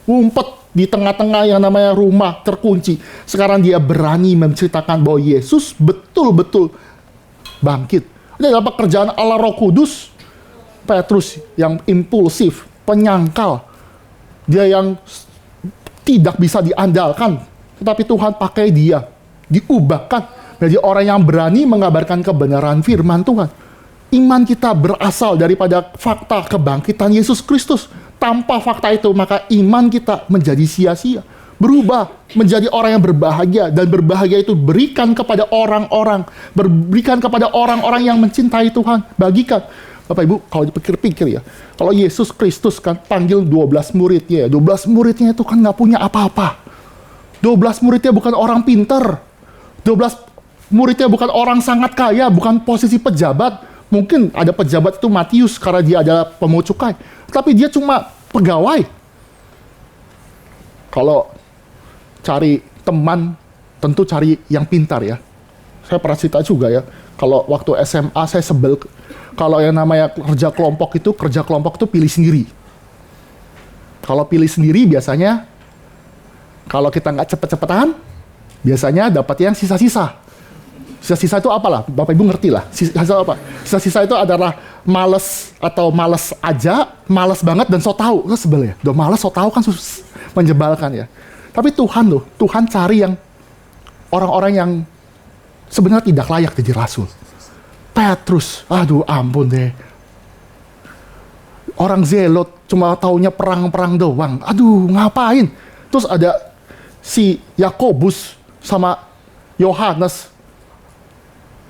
ngumpet di tengah-tengah yang namanya rumah terkunci. Sekarang dia berani menceritakan bahwa Yesus betul-betul bangkit. Ini adalah pekerjaan Allah Roh Kudus. Petrus yang impulsif, penyangkal, dia yang tidak bisa diandalkan, tetapi Tuhan pakai dia, diubahkan menjadi orang yang berani mengabarkan kebenaran firman Tuhan. Iman kita berasal daripada fakta kebangkitan Yesus Kristus. Tanpa fakta itu, maka iman kita menjadi sia-sia. Berubah menjadi orang yang berbahagia. Dan berbahagia itu berikan kepada orang-orang. Berikan kepada orang-orang yang mencintai Tuhan. Bagikan. Bapak Ibu, kalau dipikir-pikir ya. Kalau Yesus Kristus kan panggil 12 muridnya. 12 muridnya itu kan nggak punya apa-apa. 12 muridnya bukan orang pinter. 12 muridnya bukan orang sangat kaya. Bukan posisi pejabat. Mungkin ada pejabat itu Matius karena dia adalah pemungut cukai. Tapi dia cuma pegawai. Kalau cari teman, tentu cari yang pintar ya. Saya pernah cerita juga ya. Kalau waktu SMA saya sebel. Kalau yang namanya kerja kelompok itu pilih sendiri. Kalau pilih sendiri biasanya, kalau kita nggak cepet-cepetan, biasanya dapat yang sisa-sisa. Sisa-sisa itu apalah? Bapak Ibu ngerti lah. Sisa-sisa apa? Sisa-sisa itu adalah males atau males aja, males banget dan so tau. Itu sebel ya. Udah males so tau kan menjebalkan ya. Tapi Tuhan cari yang orang-orang yang sebenarnya tidak layak jadi rasul. Petrus, aduh ampun deh. Orang zelot cuma taunya perang-perang doang. Aduh, ngapain? Terus ada si Yakobus sama Yohanes.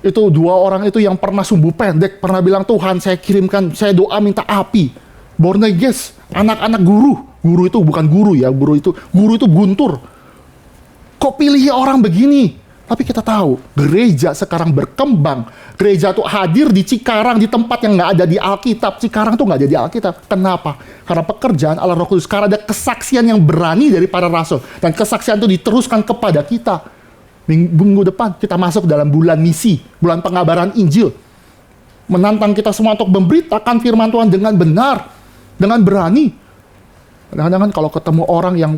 Itu dua orang itu yang pernah sumbu pendek, pernah bilang, Tuhan saya kirimkan, saya doa minta api. Boanerges, anak-anak guru. Guru itu bukan guru ya, guru itu guntur. Kok pilih orang begini? Tapi kita tahu, gereja sekarang berkembang. Gereja tuh hadir di Cikarang, di tempat yang nggak ada di Alkitab. Cikarang tuh nggak ada di Alkitab. Kenapa? Karena pekerjaan Allah Roh Kudus. Karena ada kesaksian yang berani dari para rasul. Dan kesaksian itu diteruskan kepada kita. Minggu depan kita masuk dalam bulan misi, bulan pengabaran Injil. Menantang kita semua untuk memberitakan firman Tuhan dengan benar, dengan berani. Kadang-kadang kalau ketemu orang yang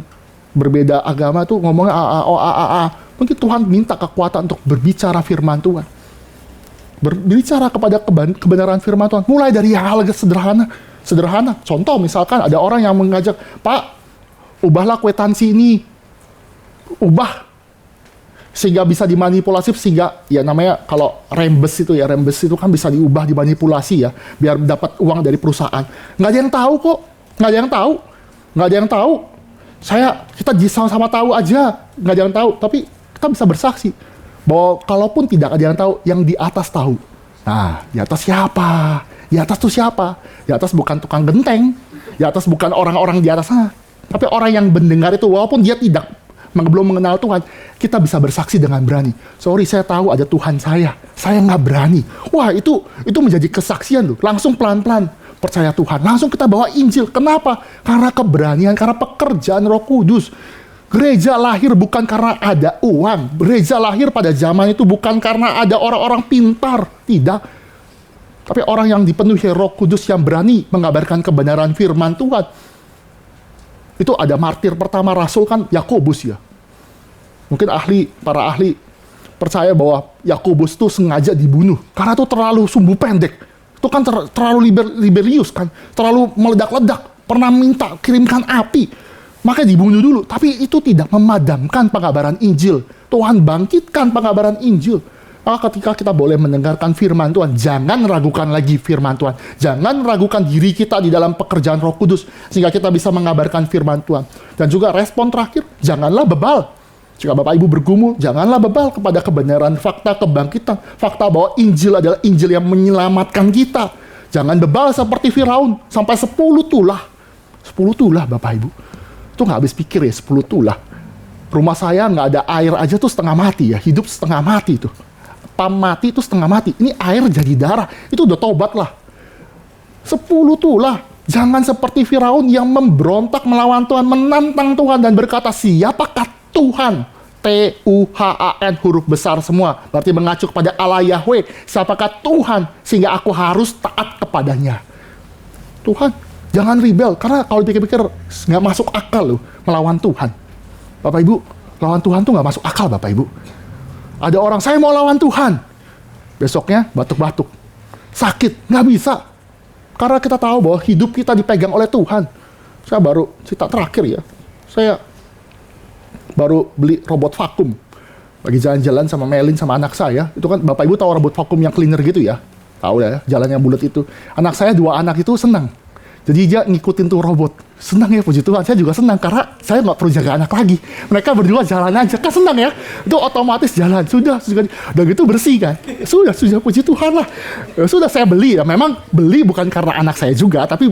berbeda agama tuh ngomongnya mungkin Tuhan minta kekuatan untuk berbicara firman Tuhan. Berbicara kepada kebenaran firman Tuhan. Mulai dari hal sederhana. Sederhana, contoh misalkan ada orang yang mengajak, Pak, ubahlah kwitansi ini, ubah sehingga bisa dimanipulasi, sehingga ya namanya kalau rembes itu kan bisa diubah, dimanipulasi ya, biar dapat uang dari perusahaan. Nggak ada yang tahu kok, nggak ada yang tahu. Kita sama-sama tahu aja, nggak ada yang tahu, tapi kita bisa bersaksi bahwa kalaupun tidak ada yang tahu, yang di atas tahu. Nah, di atas siapa? Di atas tuh siapa? Di atas bukan tukang genteng, di atas bukan orang-orang di atas sana, tapi orang yang mendengar itu, walaupun dia belum mengenal Tuhan, kita bisa bersaksi dengan berani. Sorry, saya tahu ada Tuhan saya nggak berani. Wah, itu menjadi kesaksian loh. Langsung pelan-pelan percaya Tuhan. Langsung kita bawa Injil. Kenapa? Karena keberanian, karena pekerjaan Roh Kudus. Gereja lahir bukan karena ada uang. Gereja lahir pada zaman itu bukan karena ada orang-orang pintar. Tidak. Tapi orang yang dipenuhi Roh Kudus yang berani mengabarkan kebenaran firman Tuhan. Itu ada martir pertama rasul kan Yakobus ya. Mungkin para ahli percaya bahwa Yakobus itu sengaja dibunuh karena itu terlalu sumbu pendek. Itu kan terlalu liberius kan, terlalu meledak-ledak, pernah minta kirimkan api. Makanya dibunuh dulu, tapi itu tidak memadamkan pengabaran Injil. Tuhan bangkitkan pengabaran Injil. Maka ketika kita boleh mendengarkan firman Tuhan, jangan ragukan lagi firman Tuhan. Jangan ragukan diri kita di dalam pekerjaan Roh Kudus, sehingga kita bisa mengabarkan firman Tuhan. Dan juga respon terakhir, janganlah bebal. Jika Bapak Ibu bergumul, janganlah bebal kepada kebenaran, fakta kebangkitan. Fakta bahwa Injil adalah Injil yang menyelamatkan kita. Jangan bebal seperti Firaun, sampai 10 tulah. 10 tulah Bapak Ibu. Itu nggak habis pikir ya, 10 tulah. Rumah saya nggak ada air aja tuh setengah mati ya, hidup setengah mati tuh. Pam mati itu setengah mati. Ini air jadi darah. Itu udah tobat lah. 10 tulah. Jangan seperti Firaun yang memberontak melawan Tuhan, menantang Tuhan dan berkata, siapakah Tuhan? T-U-H-A-N, huruf besar semua. Berarti mengacu kepada Allah Yahweh. Siapakah Tuhan sehingga aku harus taat kepadanya? Tuhan, jangan rebel. Karena kalau dipikir-pikir nggak masuk akal loh melawan Tuhan. Bapak Ibu, lawan Tuhan tuh nggak masuk akal Bapak Ibu. Ada orang, saya mau lawan Tuhan. Besoknya batuk-batuk. Sakit, nggak bisa. Karena kita tahu bahwa hidup kita dipegang oleh Tuhan. Saya baru, cerita terakhir ya. Saya baru beli robot vakum. Lagi jalan-jalan sama Melin sama anak saya. Itu kan Bapak Ibu tahu robot vakum yang cleaner gitu ya. Tahu ya, jalan yang bulat itu. Anak saya 2 anak itu senang. Jadi dia ngikutin tuh robot. Senang ya, puji Tuhan. Saya juga senang karena saya nggak perlu jaga anak lagi. Mereka berdua jalan aja. Kan senang ya. Itu otomatis jalan. Sudah. Dan gitu bersih kan. Sudah puji Tuhan lah. Sudah saya beli ya. Memang beli bukan karena anak saya juga. Tapi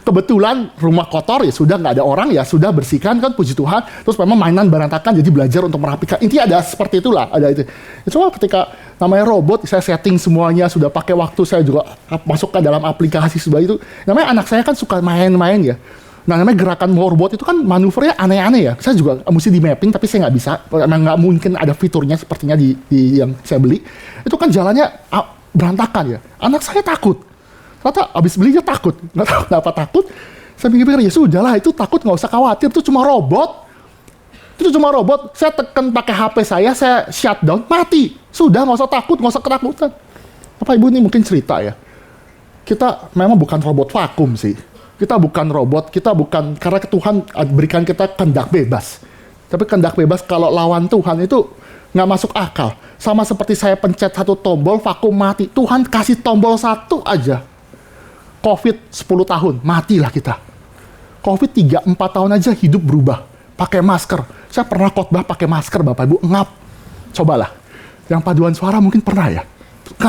kebetulan rumah kotor ya sudah nggak ada orang ya sudah bersihkan kan, puji Tuhan. Terus memang mainan berantakan jadi belajar untuk merapikan. Intinya ada seperti itulah, ada itu. Ya, cuma ketika namanya robot saya setting semuanya, sudah pakai waktu, saya juga masuk ke dalam aplikasi sudah itu. Namanya anak saya kan suka main-main ya. Nah namanya gerakan robot itu kan manuvernya aneh-aneh ya. Saya juga mesti di mapping tapi saya nggak bisa. Emang nggak mungkin ada fiturnya sepertinya di yang saya beli. Itu kan jalannya berantakan ya. Anak saya takut. Ternyata abis beli dia takut, nggak tahu kenapa takut. Saya pikir ya sudahlah, itu takut nggak usah khawatir, itu cuma robot. Saya tekan pakai HP saya shutdown, mati. Sudah nggak usah takut, nggak usah ketakutan. Bapak Ibu ini mungkin cerita ya. Kita memang bukan robot vakum sih. Kita bukan robot, karena Tuhan berikan kita kehendak bebas. Tapi kehendak bebas kalau lawan Tuhan itu nggak masuk akal. Sama seperti saya pencet 1 tombol, vakum mati. Tuhan kasih tombol 1 aja. COVID 10 tahun, matilah kita. COVID 3-4 tahun aja hidup berubah. Pakai masker. Saya pernah khotbah pakai masker, Bapak Ibu, ngap. Cobalah. Yang paduan suara mungkin pernah ya.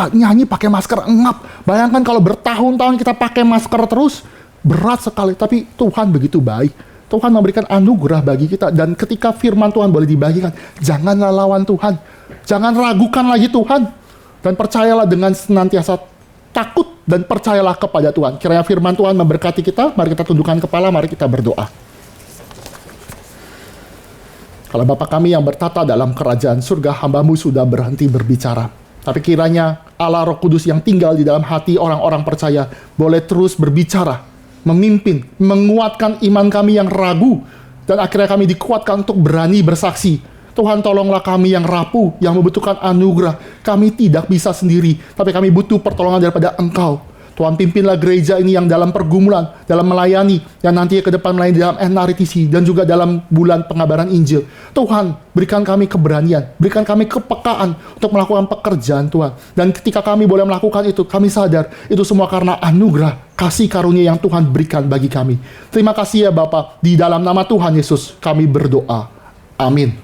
Nyanyi pakai masker, ngap. Bayangkan kalau bertahun-tahun kita pakai masker terus, berat sekali. Tapi Tuhan begitu baik. Tuhan memberikan anugerah bagi kita. Dan ketika firman Tuhan boleh dibagikan, janganlah lawan Tuhan. Jangan ragukan lagi Tuhan. Dan percayalah dengan senantiasa takut dan percayalah kepada Tuhan. Kiranya firman Tuhan memberkati kita. Mari kita tundukkan kepala, mari kita berdoa. Kalau Bapa kami yang bertata dalam kerajaan surga, hamba-Mu sudah berhenti berbicara. Tapi kiranya Allah Roh Kudus yang tinggal di dalam hati orang-orang percaya boleh terus berbicara, memimpin, menguatkan iman kami yang ragu, dan akhirnya kami dikuatkan untuk berani bersaksi. Tuhan, tolonglah kami yang rapuh, yang membutuhkan anugerah. Kami tidak bisa sendiri, tapi kami butuh pertolongan daripada Engkau. Tuhan, pimpinlah gereja ini yang dalam pergumulan, dalam melayani, yang nantinya ke depan melayani dalam NRTC, dan juga dalam bulan pengabaran Injil. Tuhan, berikan kami keberanian, berikan kami kepekaan untuk melakukan pekerjaan Tuhan. Dan ketika kami boleh melakukan itu, kami sadar itu semua karena anugerah, kasih karunia yang Tuhan berikan bagi kami. Terima kasih ya Bapa, di dalam nama Tuhan Yesus kami berdoa. Amin.